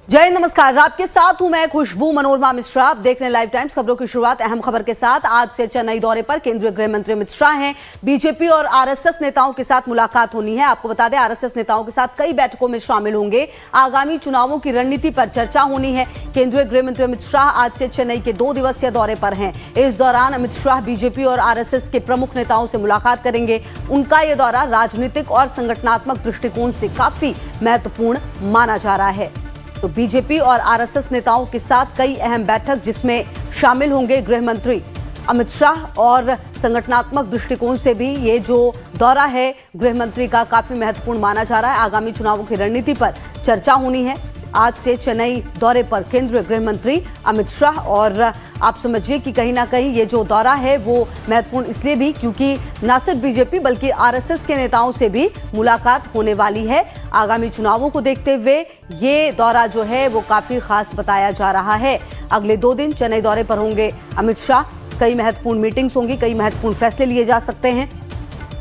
जय नमस्कार, आपके साथ हूं मैं खुशबू मनोरमा मिश्रा। आप देख रहे हैं लाइव टाइम्स। खबरों की शुरुआत अहम खबर के साथ। आज से चेन्नई दौरे पर केंद्रीय गृह मंत्री अमित शाह हैं। बीजेपी और आरएसएस नेताओं के साथ मुलाकात होनी है। आपको बता दें, आरएसएस नेताओं के साथ कई बैठकों में शामिल होंगे। आगामी चुनावों की रणनीति पर चर्चा होनी है। केंद्रीय गृह मंत्री अमित शाह आज से चेन्नई के 2 दिवसीय दौरे पर हैं। इस दौरान अमित शाह बीजेपी और आरएसएस के प्रमुख नेताओं से मुलाकात करेंगे। उनका यह दौरा राजनीतिक और संगठनात्मक दृष्टिकोण से काफी महत्वपूर्ण माना जा रहा है। तो बीजेपी और आरएसएस नेताओं के साथ कई अहम बैठक जिसमें शामिल होंगे गृह मंत्री अमित शाह, और संगठनात्मक दृष्टिकोण से भी ये जो दौरा है गृह मंत्री का काफी महत्वपूर्ण माना जा रहा है। आगामी चुनावों की रणनीति पर चर्चा होनी है। आज से चेन्नई दौरे पर केंद्रीय गृह मंत्री अमित शाह, और आप समझिए कि कहीं ना कहीं ये जो दौरा है वो महत्वपूर्ण इसलिए भी क्योंकि न सिर्फ बीजेपी बल्कि आरएसएस के नेताओं से भी मुलाकात होने वाली है। आगामी चुनावों को देखते हुए ये दौरा जो है वो काफी खास बताया जा रहा है। अगले 2 दिन चेन्नई दौरे पर होंगे अमित शाह। कई महत्वपूर्ण मीटिंग्स होंगी, कई महत्वपूर्ण फैसले लिए जा सकते हैं।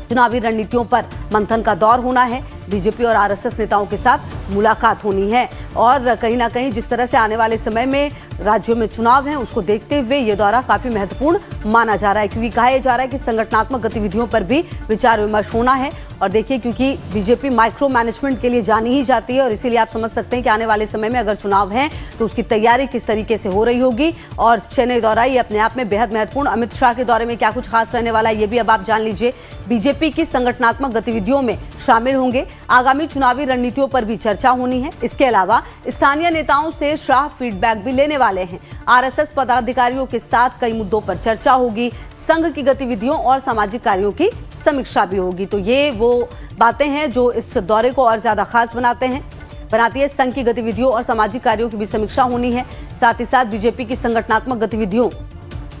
चुनावी रणनीतियों पर मंथन का दौर होना है। बीजेपी और आरएसएस नेताओं के साथ मुलाकात होनी है, और कहीं ना कहीं जिस तरह से आने वाले समय में राज्यों में चुनाव हैं उसको देखते हुए ये दौरा काफी महत्वपूर्ण माना जा रहा है, क्योंकि कहा जा रहा है कि संगठनात्मक गतिविधियों पर भी विचार विमर्श होना है। और देखिए, क्योंकि बीजेपी माइक्रो मैनेजमेंट के लिए जानी ही जाती है, और इसीलिए आप समझ सकते हैं कि आने वाले समय में अगर चुनाव हैं तो उसकी तैयारी किस तरीके से हो रही होगी। और चेन्नई दौरा ये अपने आप में बेहद महत्वपूर्ण। अमित शाह के दौरे में क्या कुछ खास रहने वाला है ये भी अब आप जान लीजिए। बीजेपी की संगठनात्मक गतिविधियों में शामिल होंगे। आगामी चुनावी रणनीतियों पर भी चर्चा होनी है। इसके अलावा स्थानीय नेताओं से शाह फीडबैक भी लेने वाले हैं। आरएसएस पदाधिकारियों के साथ कई मुद्दों पर चर्चा होगी। संघ की गतिविधियों और सामाजिक कार्यों की समीक्षा भी होगी। तो ये वो बातें हैं जो इस दौरे को और ज्यादा खास बनाती है। संघ की गतिविधियों और सामाजिक कार्यों की भी समीक्षा होनी है। साथ ही साथ बीजेपी की संगठनात्मक गतिविधियों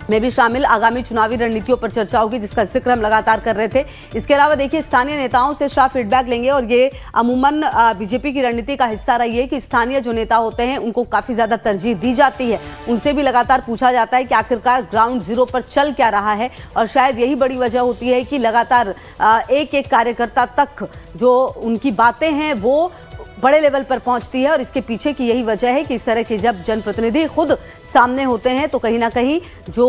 में भी शामिल आगामी चुनावी रणनीतियों पर चर्चा होगी, जिसका जिक्र हम लगातार कर रहे थे। इसके अलावा देखिए, स्थानीय नेताओं से शाह फीडबैक लेंगे, और ये अमूमन बीजेपी की रणनीति का हिस्सा रही है कि स्थानीय जो नेता होते हैं उनको काफी ज्यादा तरजीह दी जाती है। उनसे भी लगातार पूछा जाता है कि आखिरकार ग्राउंड जीरो पर चल क्या रहा है, और शायद यही बड़ी वजह होती है कि लगातार एक एक कार्यकर्ता तक जो उनकी बातें हैं वो बड़े लेवल पर पहुंचती है। और इसके पीछे की यही वजह है कि इस तरह के जब जनप्रतिनिधि खुद सामने होते हैं तो कहीं ना कहीं जो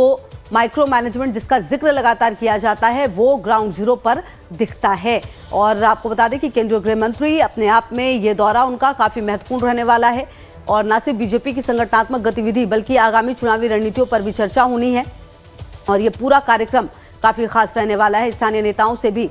माइक्रो मैनेजमेंट जिसका जिक्र लगातार किया जाता है वो ग्राउंड जीरो पर दिखता है। और आपको बता दें कि केंद्रीय गृह मंत्री अपने आप में ये दौरा उनका काफी महत्वपूर्ण रहने वाला है, और न सिर्फ बीजेपी की संगठनात्मक गतिविधि बल्कि आगामी चुनावी रणनीतियों पर भी चर्चा होनी है। और ये पूरा कार्यक्रम काफी खास रहने वाला है। स्थानीय नेताओं से भी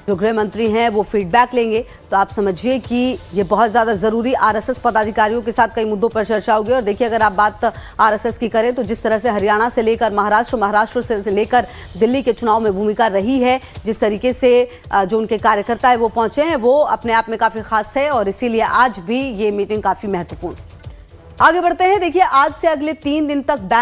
जो गृह मंत्री हैं वो फीडबैक लेंगे। तो आप समझिए कि ये बहुत ज़्यादा ज़रूरी। आरएसएस पदाधिकारियों के साथ कई मुद्दों पर चर्चा होगी। और देखिए, अगर आप बात आरएसएस की करें तो जिस तरह से हरियाणा से लेकर महाराष्ट्र से लेकर दिल्ली के चुनाव में भूमिका रही है, जिस तरीके से जो उनके कार्यकर्ता है वो पहुंचे हैं, वो अपने आप में काफ़ी खास है, और इसीलिए आज भी ये मीटिंग काफ़ी महत्वपूर्ण। आगे बढ़ते हैं। देखिए, आज से अगले 3 दिन तक बैंक